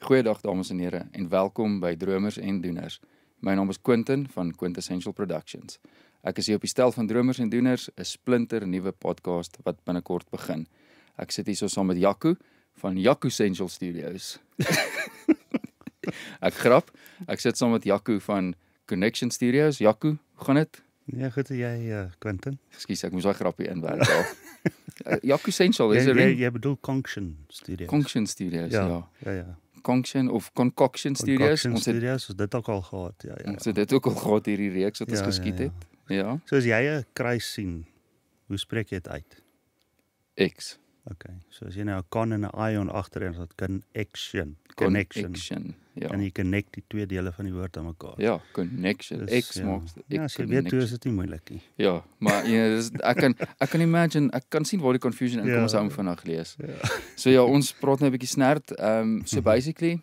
Goeiedag dames en here en welkom by Dromers en Doeners. My naam is Quentin van Quintessential Productions. Ek is hier op die stel van Dromers en Doeners, 'n splinter nuwe podcast wat binnekort begin. Ek sit hier so saam met Jaco van Jaco Essential Studios. Ek grap, ek sit saam met Jaco van Connection Studios. Jaco, hoe gaan dit? Ja, goed, jy, Quentin. Ekskuus, ek moes daai grappie inwerk al. Jaco Essential is 'n ring. Jy bedoel Connection Studios. Connection Studios, ja. Ja. Connection of Concoction Studios. Concoction Studios, ons dit ook al gehad, ja. Ons het dit ook al gehad hierdie reeks wat ons geskiet het. Ja. So as jy 'n kruis sien, hoe spreek jy dit uit? X. Okay. So as jy nou 'n con en 'n ion agterin het, connection. Ja. En jy connect die twee dele van die woord aan mekaar. Ja, connection. Dus, X maak ja, as jy weet hoe is dit nie moeilik nie. Ja, maar dis ek kan imagine, ek kan sien waar die confusion inkom as ou vandag lees. Ja. So ja, ons praat nou 'n bietjie snert. So basically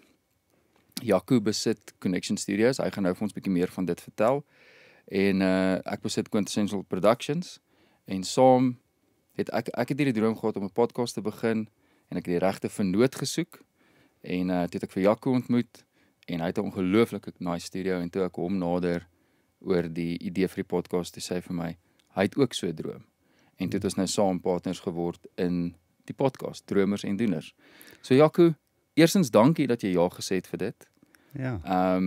Jaco besit Connection Studios. Hy gaan nou vir ons bietjie meer van dit vertel. En ek besit Quintessential Productions en saam het ek het hierdie droom gehad om 'n podcast te begin en ek het die regte vernoot gesoek en toe het ek vir Jaco ontmoet en hy het 'n ongelooflike nice studio en toe ek hom nader oor die idee vir die podcast, toe sê hy vir my hy het ook so 'n droom. En toe het ons nou saam partners geword in die podcast Dromers en Doeners. So Jaco, eerstens dankie dat jy ja gesê het vir dit. Ja.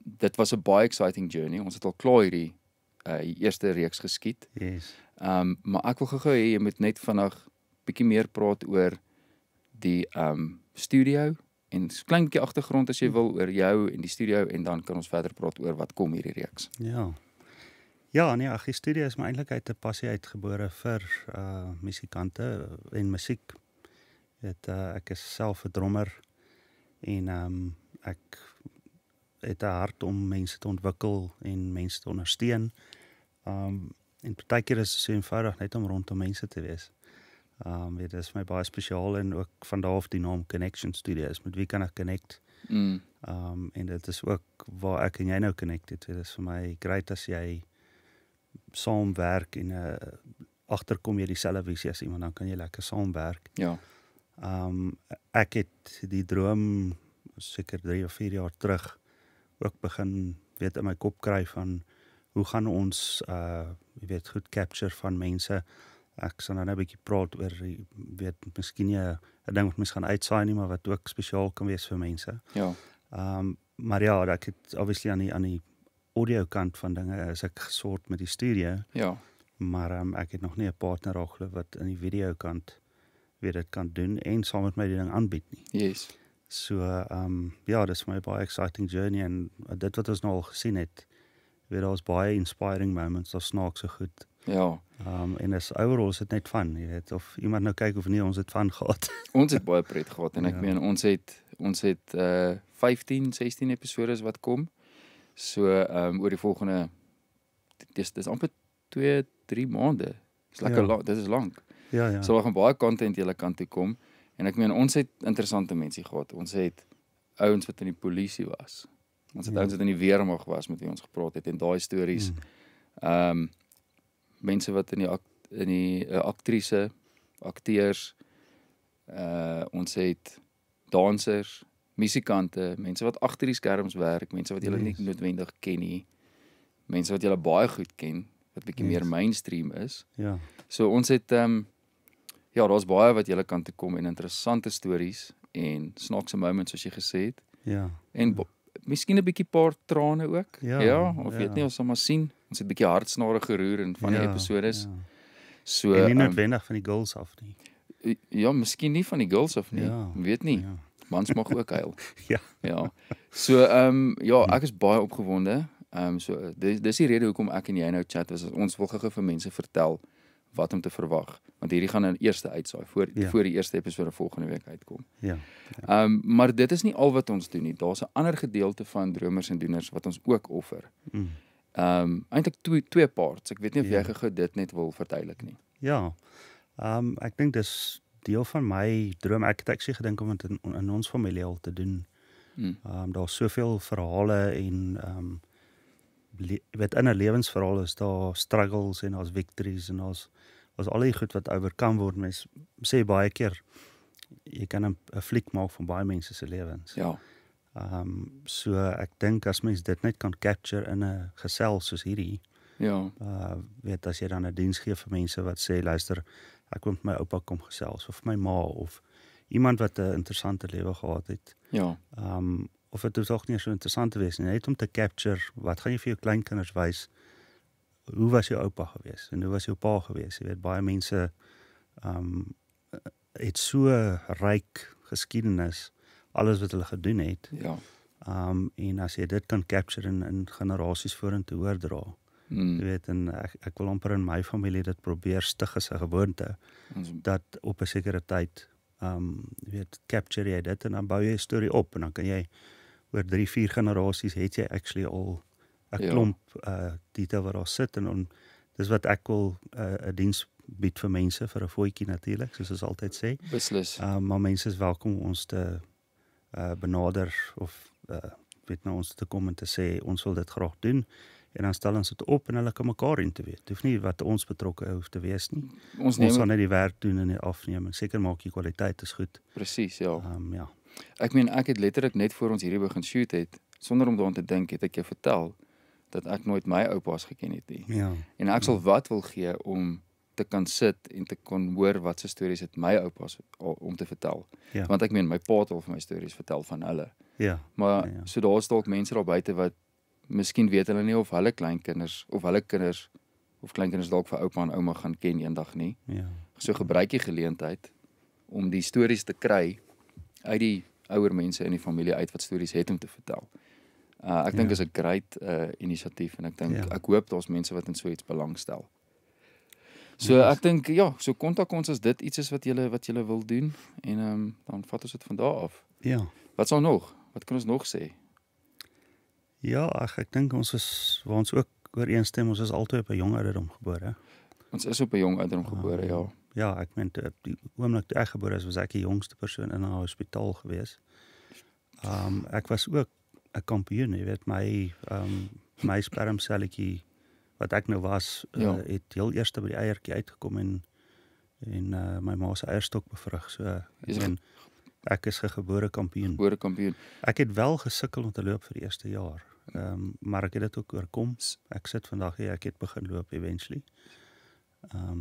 Dit was 'n baie exciting journey. Ons het al klaar hierdie eerste reeks geskiet. Yes. Maar ek wil gou hê jy moet net vandag bietjie meer praat oor die studio en 'n klein bietjie agtergrond as jy wil oor jou en die studio en dan kan ons verder praat oor wat kom hierdie reeks. Ja. Ja, nee, die studio is my eintlik uit 'n passie uitgebore vir musikante en musiek. Ek is self 'n drummer en ek het 'n hart om mense te ontwikkel en mense te ondersteun. En partykeer is dit so eenvoudig net om rondom mense te wees. Dit is my baie spesiaal en ook van daar af die naam Connection Studios. Met wie kan ek connect? En dit is ook waar ek en jy nou connect het. Dit is vir my great as jy saamwerk en agterkom jy dieselfde visie as iemand, dan kan jy lekker saamwerk. Ja. Ek het die droom seker 3 of 4 jaar terug ook begin in my kop kry van hoe gaan ons goed capture van mense. Ek sal nou 'n bietjie praat oor miskien nie 'n ding wat mens gaan uitsaai nie, maar wat ook spesiaal kan wees vir mense. Ja. Maar ja, ek het obviously aan die audio kant van dinge is ek gesort met die studio. Ja. Maar ek het nog nie 'n partner al glo wat in die video kant dit kan doen en saam met my die ding aanbied nie. Yes. So ja, dis my baie exciting journey en dit wat ons nou al gesien het, daar's baie inspiring moments, daar's snaaks so goed. Ja. En as overall is dit net fun, jy weet, of iemand nou kyk of nie, ons het fun gehad. Ons het baie pret gehad en ek meen ons het 15, 16 episodes wat kom. So oor die volgende dis amper 2, 3 maande. Dis lekker lank, dit is lank. Ja. So daar gaan baie content julle kant toe kom en ek meen ons het interessante mense gehad. Ons het ouens wat in die polisie was. Ons het ouens wat in die weermag was met wie ons gepraat het en daai stories. Mense wat in die aktrise, akteurs, ons het dansers, musikante, mense wat agter die skerms werk, mense wat julle nie noodwendig ken nie, mense wat julle baie goed ken, wat bietjie meer mainstream is. Ja. So ons het daar's baie wat julle kant toe kom en interessante stories en snaakse moments soos jy gesê het. Ja. En miskien 'n bietjie paar trane ook. Of weet nie, ons sal maar sien. Ons het 'n bietjie hartsnare geroer in van die episodes. Ja. So En nie noodwendig van die girls af nie. Ja, miskien nie van die girls af nie. Ja. Weet nie. Ja. Mans mag ook huil. Ja. So ek is baie opgewonde. So dis die rede hoekom ek en jy nou chat is. Ons wil gou vir mense vertel wat om te verwag, want hierdie gaan 'n eerste uitsaai voor die eerste episode volgende week uitkom. Ja. Maar dit is nie al wat ons doen nie. Daar's 'n ander gedeelte van Dromers en Doeners wat ons ook offer. Eintlik twee parts. Ek weet nie of jy gou dit net wil verduidelik nie. Ja. Ek dink dis deel van my droom. Ek het actually gedink om dit in ons familie al te doen. Daar's soveel verhale en in 'n lewensverhaal is daar struggles en daar's victories en daar's al die goed wat oorkom word. Mens sê baie keer jy kan 'n fliek maak van baie mense se lewens. Ja. So ek dink as mens dit net kan capture in 'n gesels soos hierdie, Ja, weet as jy dan 'n diens gee vir mense wat sê luister, ek wil met my oupa kom gesels of my ma of iemand wat 'n interessante lewe gehad het. ja, Of dit hoef ook nie so interessant te wees nie, net om te capture, wat gaan jy vir jou kleinkinders wys? Hoe was jou oupa gewees en hoe was jou pa gewees? Jy weet baie mense het so ryk geskiedenis, alles wat hulle gedoen het. ja. En as jy dit kan capture in generasies vorentoe oordra, jy weet, en ek wil amper in my familie dit probeer stig as 'n gewoonte, dat op 'n sekere tyd, jy weet, capture jy dit en dan bou jy 'n storie op en dan kan jy oor 3-4 generasies het jy actually al 'n klomp detail wat daar sit en dis wat ek wil 'n diens bied vir mense vir 'n voetjie natuurlik, soos ons altyd sê. Beslis. Maar mense is welkom ons te benader of weet nou ons te kom en te sê ons wil dit graag doen en dan stel ons dit op en hulle kan mekaar in te weet. Dit hoef nie wat ons betrokke hoef te wees nie. Ons Ons sal net die werk doen en die afneming. Seker maak die kwaliteit is goed. Presies, ja. Ja. Ek meen ek het letterlik net voor ons hierdie begin shoot het, sonder om daaraan te dink, het ek jou vertel dat ek nooit my oupas geken het nie. Ja. En ek sal wat wil gee om te kan sit en te kon hoor wat se stories het my oupas om te vertel. Ja. Want ek meen my pa het al vir my stories vertel van hulle. Ja. Maar Ja. so daar's dalk mense daar buite wat miskien weet hulle nie of hulle kleinkinders of hulle kinders of kleinkinders dalk vir oupa en ouma gaan ken eendag nie. Ja. So gebruik die geleentheid om die stories te kry uit die ouer mense in die familie uit wat stories het om te vertel. Ek dink is 'n great inisiatief en ek dink ek hoop daar's mense wat in so iets belangstel. So ek dink ja, so kontak ons as dit iets is wat julle wil doen en dan vat ons dit van daar af. Ja. Wat sal nog? Wat kan ons nog sê? Ja, ek dink ons is waar ons ook ooreenstem, ons is altyd op 'n jong ouderdom gebore. Ons is op 'n jong ouderdom gebore, ja. Ja, ek meen die oomblik toe ek gebore is, was ek die jongste persoon in 'n hospitaal gewees. Ek was ook 'n kampioen, jy weet, my spermselletjie wat ek nou was, het heel eers by die eiertjie uitgekom en my ma se eierstok bevrug. So ek is 'n gebore kampioen. Gebore kampioen. Ek het wel gesukkel om te loop vir die eerste jaar. Maar ek het dit ook oorkom. Ek sit vandag hier, ek het begin loop eventually.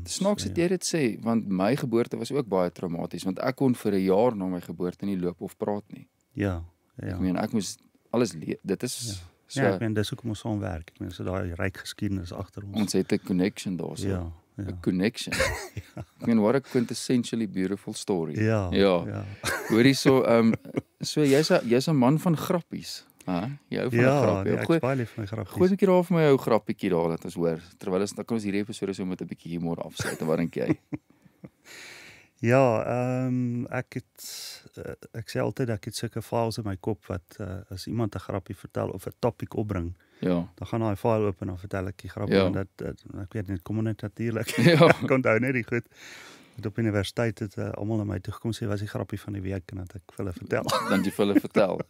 Snaaks dat jy dit sê, want my geboorte was ook baie traumaties, want ek kon vir 'n jaar na my geboorte nie loop of praat nie. Ja. Ek meen ek moes alles dit is so Ja, ek meen dis hoekom ons saam werk. Ek meen so daai ryk geskiedenis agter ons. Ons het 'n connection daarso. Ja. 'n Connection. Ek meen what a quintessentially beautiful story. Ja. Hoorie so so jy's 'n man van grappies. Jy hou van 'n grappie. Ek is baie lief vir my grappies. Gooi 'n bietjie daar vir my ou grappietjie daar laat ons hoor. Terwyl dan kan ons hierdie episode so met 'n bietjie humor afsluit. Wat dink jy? Ja, ek sê altyd ek het sulke files in my kop wat as iemand 'n grappie vertel of 'n topik opbring, Ja. dan gaan daai file oop en dan vertel ek die grappie en dat ek weet net kom net natuurlik. Ja. Ek onthou net die goed. Op universiteit het almal na my toe gekom sê was die grappie van die week en dat ek vir hulle vertel. Dan jy vir hulle vertel.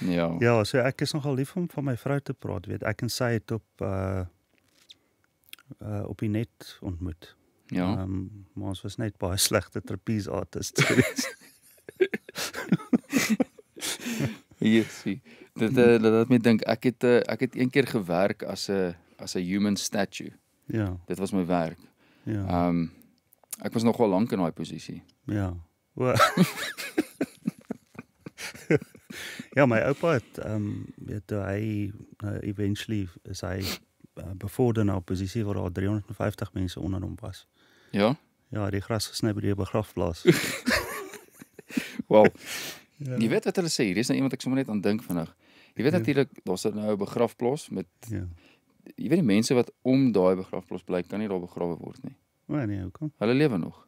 Ja. Ja, so ek is nogal lief om van my vrou te praat, weet. Ek en sy het op die net ontmoet. Ja. Maar ons was net baie slegte trapeze artists geweest. Yesie. Dit laat my dink ek het een keer gewerk as 'n human statue. Ja. Dit was my werk. Ja. Ek was nogal lank in daai posisie. Ja. Ja, my oupa het weet hy eventually is hy bevorder na 'n posisie waar daar 350 mense onder hom was. Ja? Ja, die gras gesny by die begrafplaas. Wel. Ja. Jy weet wat hulle sê, hier is nou iemand ek sommer net aan dink vinnig. Jy weet natuurlik daar's nou 'n begrafplaas met jy weet die mense wat om daai begrafplaas bly kan nie daar begrawe word nie. Nee, hoekom? Hulle lewe nog.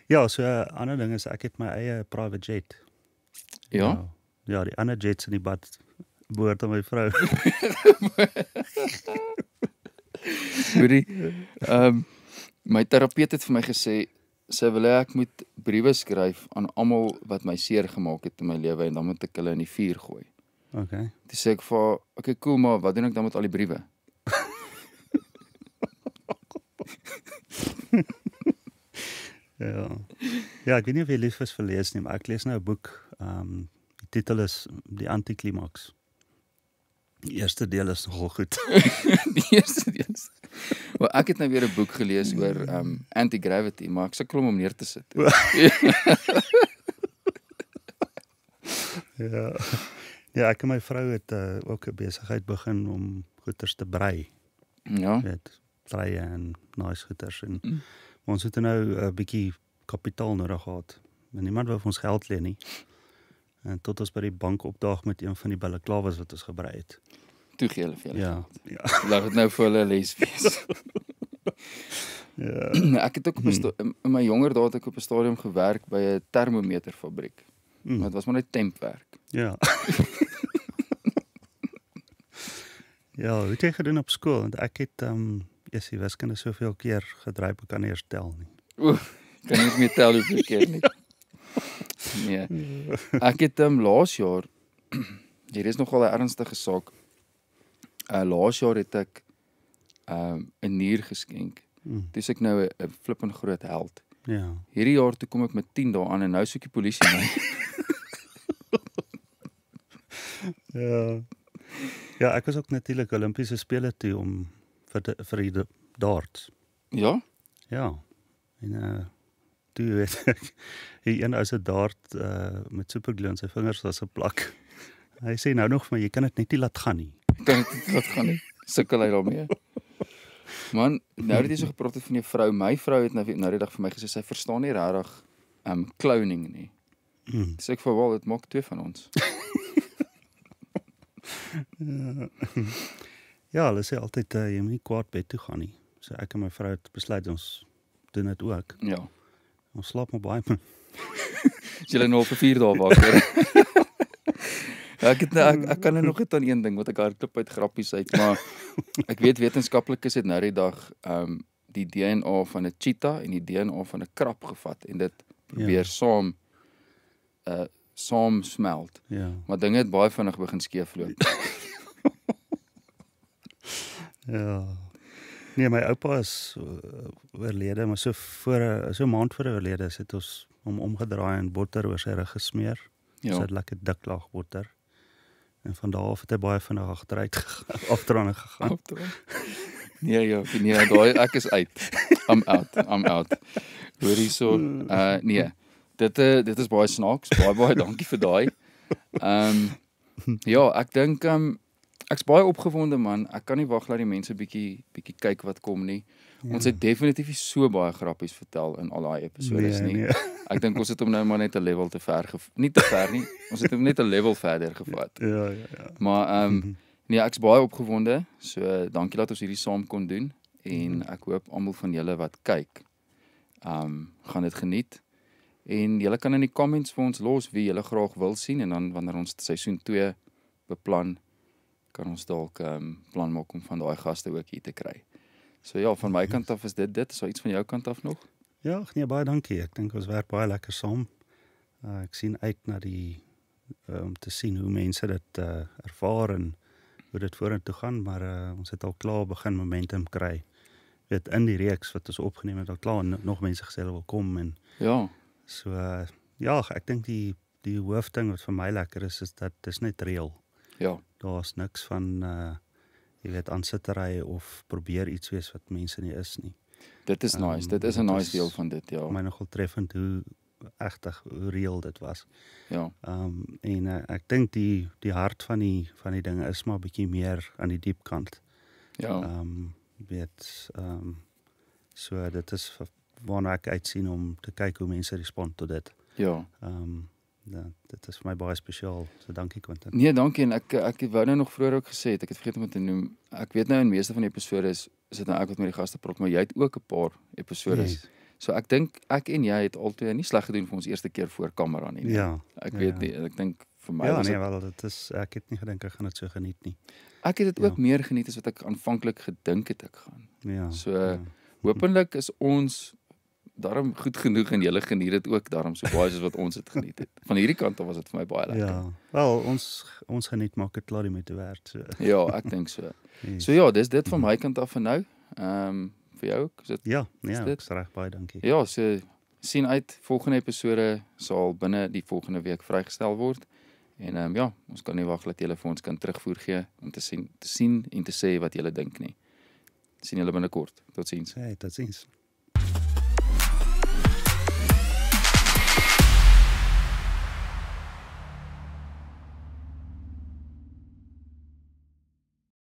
Ja, so 'n ander ding is ek het my eie private jet. Ja? Ja, die ander jets in die bad behoort aan my vrou. Hoorie. My terapeut het vir my gesê sy wil hê ek moet briewe skryf aan almal wat my seer gemaak het in my lewe en dan moet ek hulle in die vuur gooi. Okay. Toe sê ek vir okay, cool, maar wat doen ek dan met al die briewe? Ja. Ja, ek weet nie of jy lief is vir lees nie, maar ek lees nou 'n boek. Die titel is Die Antiklimaks. Die eerste deel is nogal goed. Die eerste deel is. Maar ek het nou weer 'n boek gelees oor anti-gravity, maar ek sukkel om neer te sit. Ja. Ja, ek en my vrou het ook 'n besigheid begin om goeders te brei. Ja. Weet, treie en nice goeders en ons het nou 'n bietjie kapitaal nodig gehad. En niemand wou vir ons geld leen nie. En tot ons by die bank opdaag met een van die balaklawes wat ons gebrei het. Toe gee hulle vir julle. Ja, ja. Laat dit nou vir hulle les wees. Ja. Ek het ook op 'n in my jonger dae het ek op 'n stadium gewerk by 'n termometerfabriek. Maar dit was maar net tempwerk. Ja. Ja, hoe het jy gedoen op skool? Want ek het eers die wiskunde soveel keer gedryf, ek kan nie eers tel nie. Oeh, kan nie meer tel hoeveel keer nie. Nee. Ek het laas jaar hier is nogal 'n ernstige saak. Laas jaar het ek 'n nier geskenk. Dis ek nou 'n flippend groot held. Ja. Hierdie jaar toe kom ek met 10 dae aan en nou soek die polisie my. Ja. Ja, ek was ook natuurlik Olimpiese spele toe om vir die darts. Ja? Ja. En toe weet ek, hier een ou se dart met superglue in sy vingers was 'n plak. Hy sê nou nog vir my, jy kan dit net nie laat gaan nie. Kan dit laat gaan nie. Sukkel hy daarmee. Man, nou dat jy so gepraat het van jou vrou, my vrou het nou die dag vir my gesê sy verstaan nie regtig clowning nie. Dis ek vir wel, dit maak 2 van ons. Ja, hulle sê altyd jy moet nie kwaad bed toe gaan nie. So ek en my vrou het besluit ons doen dit ook. Ja. Ons slaap maar baie min. Is julle nou op 4 dae wakker? Ja, ek kan nog net aan een ding wat ek hardloop uit grappies uit, maar ek weet wetenskaplikes het nou die dag die DNA van 'n cheetah en die DNA van 'n krab gevat en dit probeer saam smelt. Ja. Maar dinge het baie vinnig begin skeefloop. Ja. Nee, my oupa is oorlede, maar so 'n maand voor oorlede het ons hom omgedraai en botter oor sy rug gesmeer. Ja. So 'n lekker dik laag botter. En van daar af het hy baie vinnig agteruit afdraande gegaan. Nee, daai ek is uit. I'm out. Hoor hierso. Nee. Dit is baie snaaks. Baie dankie vir daai. Ja, ek dink ek's baie opgewonde man. Ek kan nie wag dat die mense bietjie kyk wat kom nie. Ja. Ons het definitief so baie grappies vertel in al daai episodes nie. Nee. Ek dink ons het hom nou maar net 'n level te ver nie te ver nie. Ons het hom net 'n level verder gevat. Ja. Maar nee, ek's baie opgewonde. So dankie dat ons hierdie saam kon doen en ek hoop almal van julle wat kyk gaan dit geniet. En julle kan in die comments vir ons los wie julle graag wil sien en dan wanneer ons seisoen 2 beplan, kan ons dalk plan maak om van daai gaste ook hier te kry. So ja, van my kant af is dit. Is daar iets van jou kant af nog? Ja, nee, baie dankie. Ek dink ons werk baie lekker saam. Ek sien uit na om te sien hoe mense dit ervaar en hoe dit vorentoe gaan, maar ons het al klaar begin momentum kry. Weet in die reeks wat ons opgeneem het, al klaar nog mense gesê hulle wil kom en ja. So ja, ek dink die hoofding wat vir my lekker is dat dis net reël. Ja. Daar's niks van jy weet aansittery of probeer iets wees wat mense nie is nie. Dit is nice. Dit is 'n nice deel van dit, ja. My nogal treffend hoe reël dit was. Ja. En ek dink die hart van die dinge is maar bietjie meer aan die diep kant. Ja. So dit is waarna ek uitsien om te kyk hoe mense respond tot dit. Ja. Dit is vir my baie spesiaal. So dankie Quentin. Nee, dankie en ek wou nou nog vroeër ook gesê het, ek het vergeet om te noem. Ek weet nou in meeste van die episode is dit nou ek wat met die gaste praat, maar jy het ook 'n paar episodes. Yes. So ek dink ek en jy het altyd nie sleg gedoen vir ons eerste keer voor kamera nie. Ja. Ek weet nie, ek dink vir my was wel dit is ek het nie gedink ek gaan dit so geniet nie. Ek het dit ook meer geniet as wat ek aanvanklik gedink het ek gaan. Ja. So hopelik is ons daarom goed genoeg en julle geniet dit ook daarom so baie soos wat ons het geniet het. Van hierdie kant af was dit vir my baie lekker. Ja. Wel, ons geniet maak dit klaar met te werk so. Ja, ek dink so. Yes. So ja, dis dit van my kant af vir nou. Vir jou ook? Is dit? Ja, ek is reg baie dankie. Ja, so sien uit. Volgende episode sal binne die volgende week vrygestel word. En ja, ons kan nie wag dat julle vir ons kan terugvoer gee om te sien en te sê wat julle dink nie. Sien julle binnekort. Totsiens. Hey, totsiens.